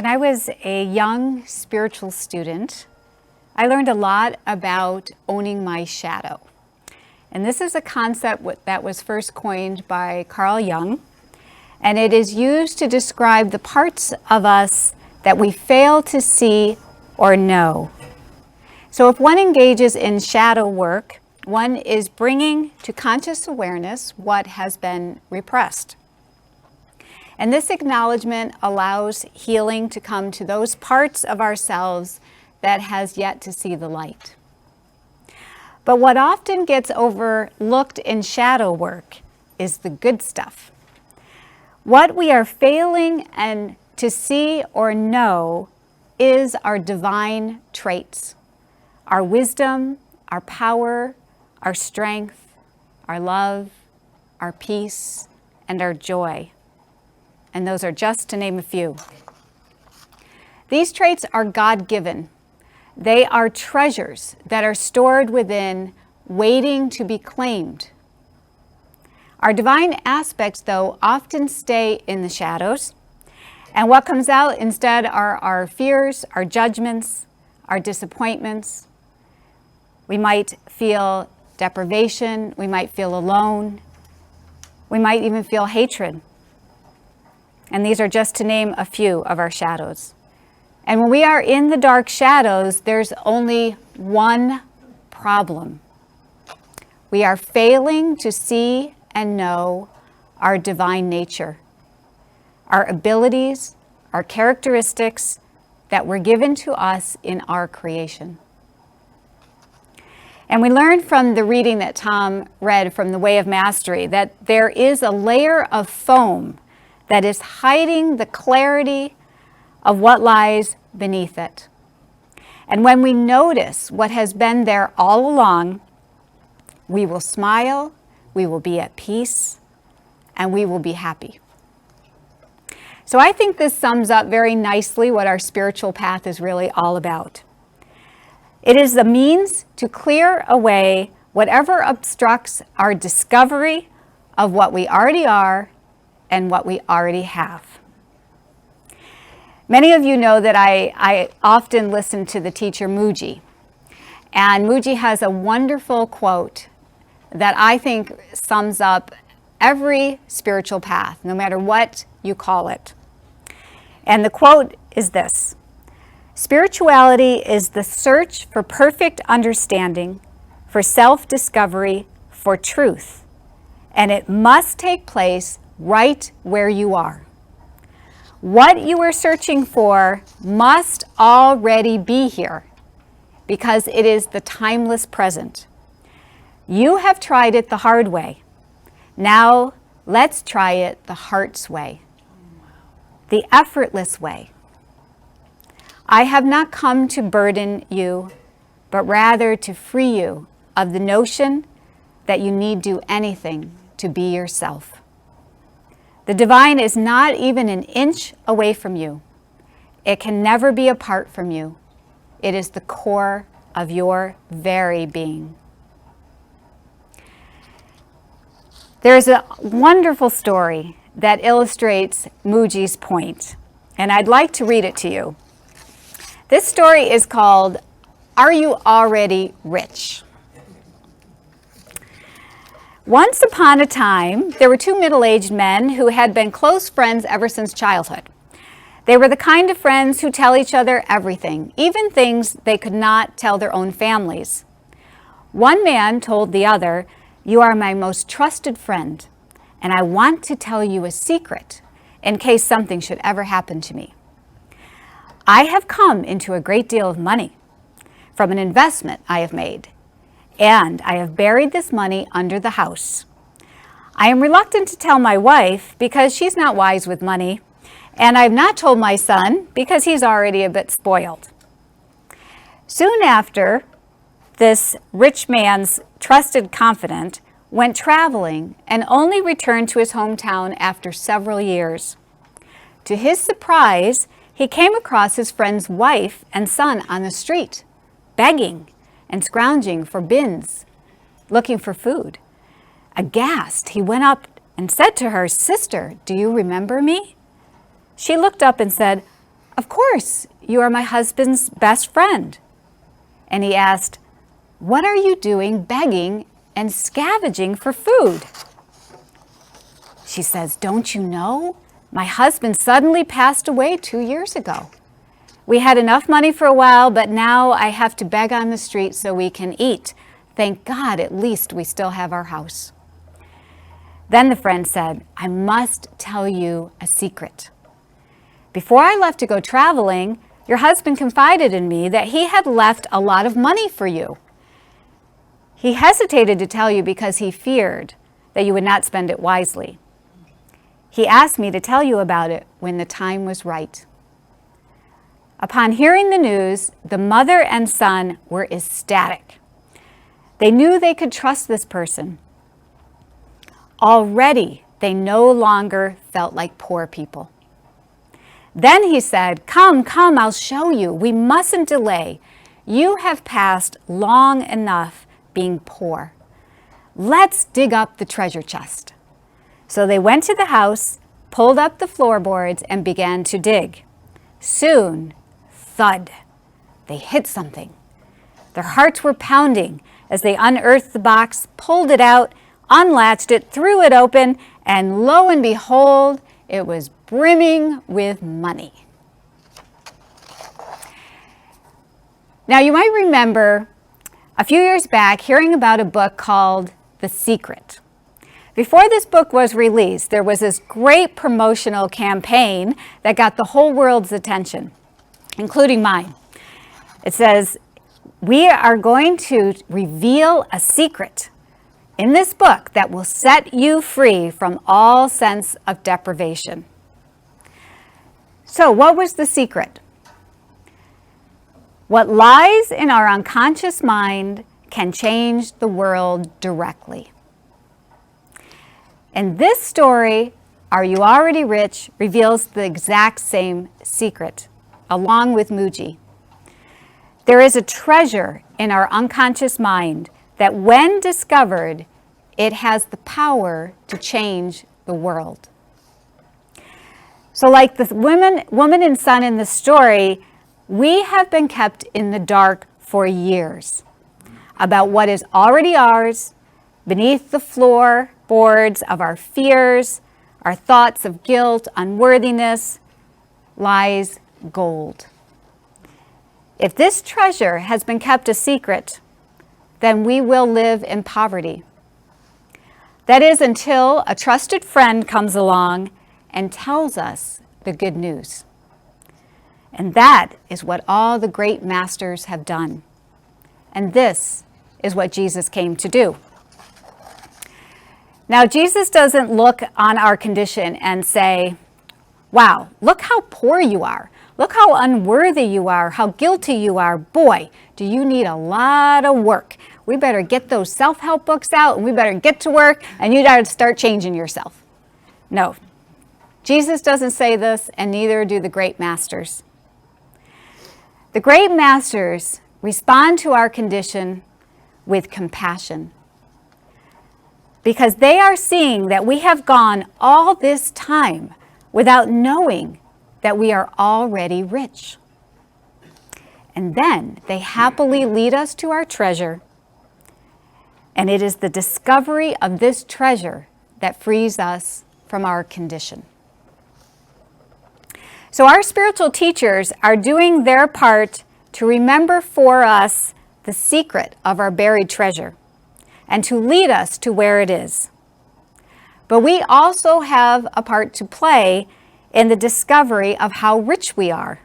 When I was a young spiritual student, I learned a lot about owning my shadow. And this is a concept that was first coined by Carl Jung, and it is used to describe the parts of us that we fail to see or know. So if one engages in shadow work, one is bringing to conscious awareness what has been repressed. And this acknowledgement allows healing to come to those parts of ourselves that has yet to see the light. But what often gets overlooked in shadow work is the good stuff. What we are failing and to see or know is our divine traits, our wisdom, our power, our strength, our love, our peace, and our joy. And those are just to name a few. These traits are God-given. They are treasures that are stored within, waiting to be claimed. Our divine aspects, though, often stay in the shadows, and what comes out instead are our fears, our judgments, our disappointments. We might feel deprivation, we might feel alone, we might even feel hatred. And these are just to name a few of our shadows. And when we are in the dark shadows, there's only one problem. We are failing to see and know our divine nature, our abilities, our characteristics that were given to us in our creation. And we learned from the reading that Tom read from The Way of Mastery that there is a layer of foam that is hiding the clarity of what lies beneath it. And when we notice what has been there all along, we will smile, we will be at peace, and we will be happy. So I think this sums up very nicely what our spiritual path is really all about. It is the means to clear away whatever obstructs our discovery of what we already are and what we already have. Many of you know that I often listen to the teacher Mooji. And Mooji has a wonderful quote that I think sums up every spiritual path, no matter what you call it. And the quote is this: "Spirituality is the search for perfect understanding, for self-discovery, for truth, and it must take place right where you are. What you are searching for must already be here, because it is the timeless present. You have tried it the hard way. Now let's try it the heart's way, the effortless way. I have not come to burden you, but rather to free you of the notion that you need do anything to be yourself. The divine is not even an inch away from you. It can never be apart from you. It is the core of your very being." There is a wonderful story that illustrates Mooji's point, and I'd like to read it to you. This story is called, "Are You Already Rich?" Once upon a time, there were two middle-aged men who had been close friends ever since childhood. They were the kind of friends who tell each other everything, even things they could not tell their own families. One man told the other, "You are my most trusted friend, and I want to tell you a secret in case something should ever happen to me. I have come into a great deal of money from an investment I have made, and I have buried this money under the house. I am reluctant to tell my wife because she's not wise with money, and I have not told my son because he's already a bit spoiled." Soon after, this rich man's trusted confidant went traveling and only returned to his hometown after several years. To his surprise, he came across his friend's wife and son on the street, begging and scrounging for bins, looking for food. Aghast, he went up and said to her, "Sister, do you remember me?" She looked up and said, "Of course, you are my husband's best friend." And he asked, "What are you doing begging and scavenging for food?" She says, "Don't you know? My husband suddenly passed away 2 years ago. We had enough money for a while, but now I have to beg on the street so we can eat. Thank God, at least we still have our house." Then the friend said, "I must tell you a secret. Before I left to go traveling, your husband confided in me that he had left a lot of money for you. He hesitated to tell you because he feared that you would not spend it wisely. He asked me to tell you about it when the time was right." Upon hearing the news, the mother and son were ecstatic. They knew they could trust this person. Already, they no longer felt like poor people. Then he said, "Come, come, I'll show you. We mustn't delay. You have passed long enough being poor. Let's dig up the treasure chest." So they went to the house, pulled up the floorboards, and began to dig. Soon, thud, they hit something. Their hearts were pounding as they unearthed the box, pulled it out, unlatched it, threw it open, and lo and behold, it was brimming with money. Now, you might remember a few years back hearing about a book called The Secret. Before this book was released, there was this great promotional campaign that got the whole world's attention, including mine. It says, "We are going to reveal a secret in this book that will set you free from all sense of deprivation." So, what was the secret? What lies in our unconscious mind can change the world directly. And this story, Are You Already Rich?, reveals the exact same secret, along with Muji. There is a treasure in our unconscious mind that when discovered, it has the power to change the world. So like the woman and son in the story, we have been kept in the dark for years about what is already ours, beneath the floorboards of our fears, our thoughts of guilt, unworthiness, lies gold. If this treasure has been kept a secret, then we will live in poverty. That is until a trusted friend comes along and tells us the good news. And that is what all the great masters have done. And this is what Jesus came to do. Now, Jesus doesn't look on our condition and say, "Wow, look how poor you are. Look how unworthy you are, how guilty you are. Boy, do you need a lot of work. We better get those self-help books out and we better get to work and you got to start changing yourself." No, Jesus doesn't say this, and neither do the great masters. The great masters respond to our condition with compassion because they are seeing that we have gone all this time without knowing that we are already rich. And then they happily lead us to our treasure, and it is the discovery of this treasure that frees us from our condition. So our spiritual teachers are doing their part to remember for us the secret of our buried treasure and to lead us to where it is. But we also have a part to play in the discovery of how rich we are.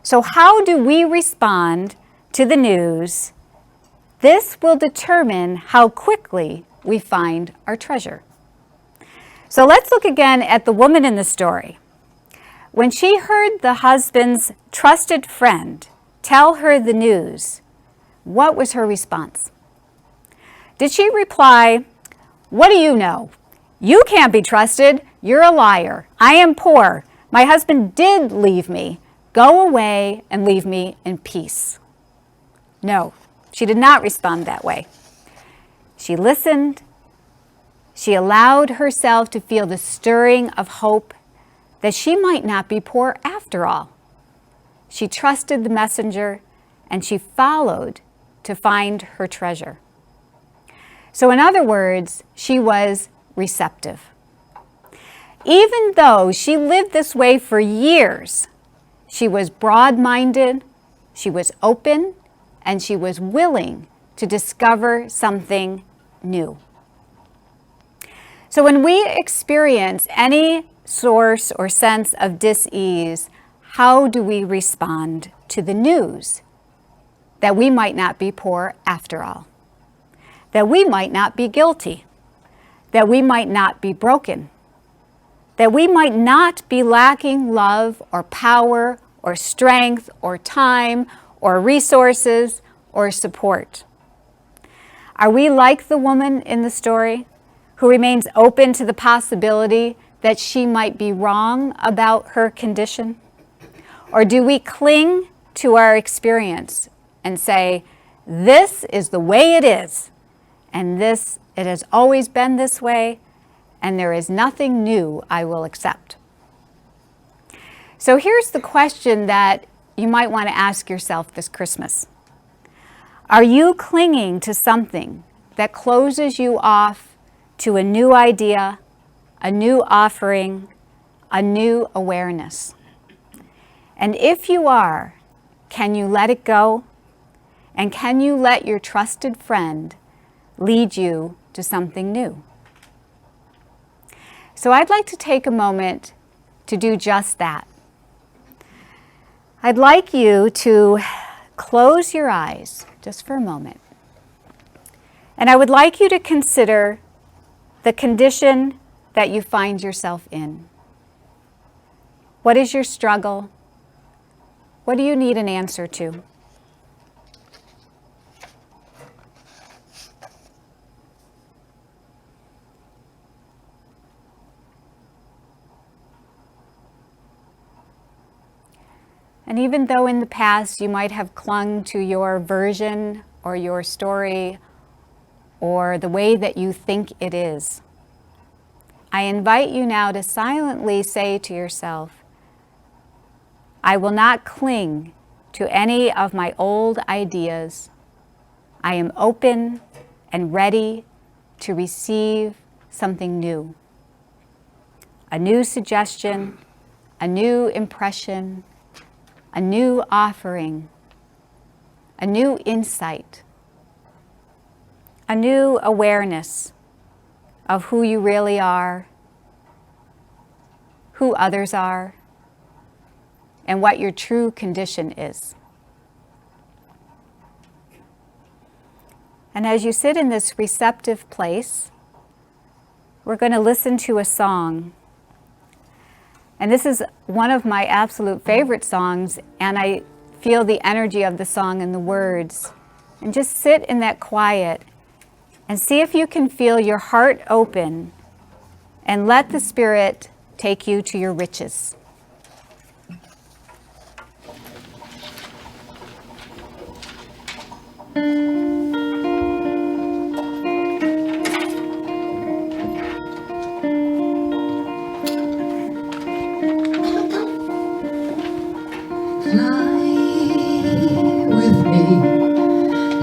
So how do we respond to the news? This will determine how quickly we find our treasure. So let's look again at the woman in the story. When she heard the husband's trusted friend tell her the news, what was her response? Did she reply, "What do you know? You can't be trusted. You're a liar. I am poor. My husband did leave me. Go away and leave me in peace"? No, she did not respond that way. She listened. She allowed herself to feel the stirring of hope that she might not be poor after all. She trusted the messenger, and she followed to find her treasure. So in other words, she was receptive. Even though she lived this way for years, she was broad-minded, she was open, and she was willing to discover something new. So when we experience any source or sense of dis-ease, how do we respond to the news that we might not be poor after all, that we might not be guilty, that we might not be broken, that we might not be lacking love or power or strength or time or resources or support? Are we like the woman in the story who remains open to the possibility that she might be wrong about her condition? Or do we cling to our experience and say, this is the way it is, and it has always been this way, and there is nothing new I will accept? So here's the question that you might want to ask yourself this Christmas. Are you clinging to something that closes you off to a new idea, a new offering, a new awareness? And if you are, can you let it go? And can you let your trusted friend lead you to something new? So I'd like to take a moment to do just that. I'd like you to close your eyes just for a moment. And I would like you to consider the condition that you find yourself in. What is your struggle? What do you need an answer to? And even though in the past you might have clung to your version or your story or the way that you think it is, I invite you now to silently say to yourself, I will not cling to any of my old ideas. I am open and ready to receive something new. A new suggestion, a new impression, a new offering, a new insight, a new awareness of who you really are, who others are, and what your true condition is. And as you sit in this receptive place, we're going to listen to a song. And this is one of my absolute favorite songs, and I feel the energy of the song and the words. And just sit in that quiet and see if you can feel your heart open and let the Spirit take you to your riches.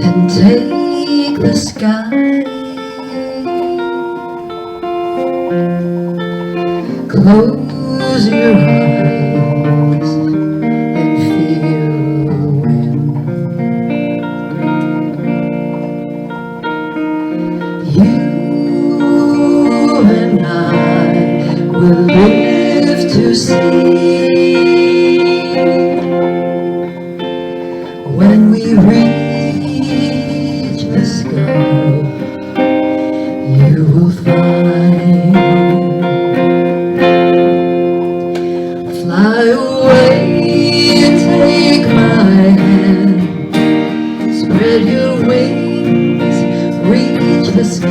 And take the sky, close your eyes and feel the wind. You and I will live to see when we reach the sky, you will find. Fly away and take my hand. Spread your wings, reach the sky.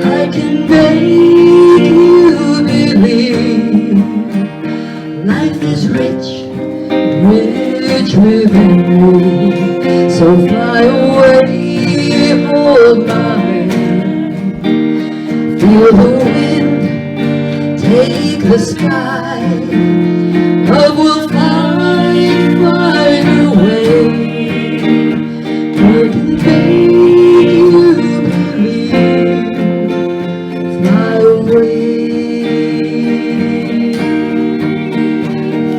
I can make you believe life is rich, rich within you. So fly away, hold my hand. Feel the wind take the sky. Love will find a way. I can make you believe. Fly away,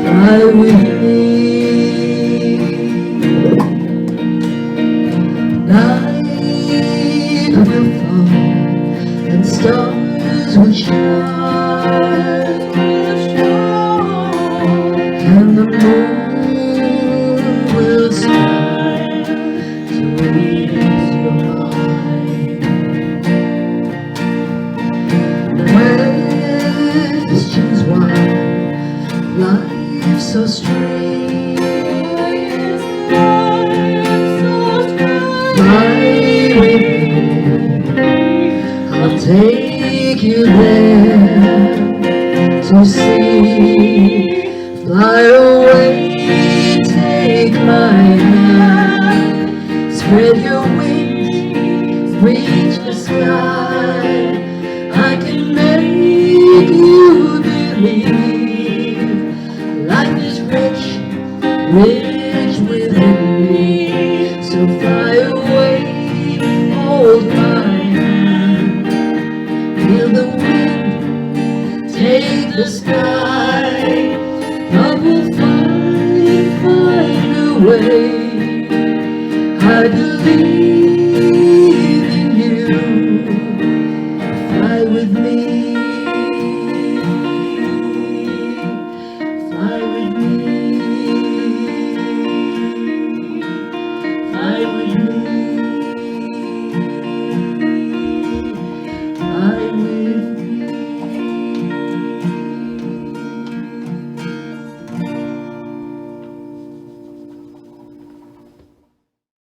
fly with me. Night will fall and stars will shine, and the moon will smile to ease your mind. Questions why life's so strange. Fly with me, I'll take you there to see. Fly away, take my hand, spread your wings, reach the sky. I can make you believe. Life is rich, rich within me. So fly away, hold my hand, feel the wind, take the sky. Love will find a way. I believe.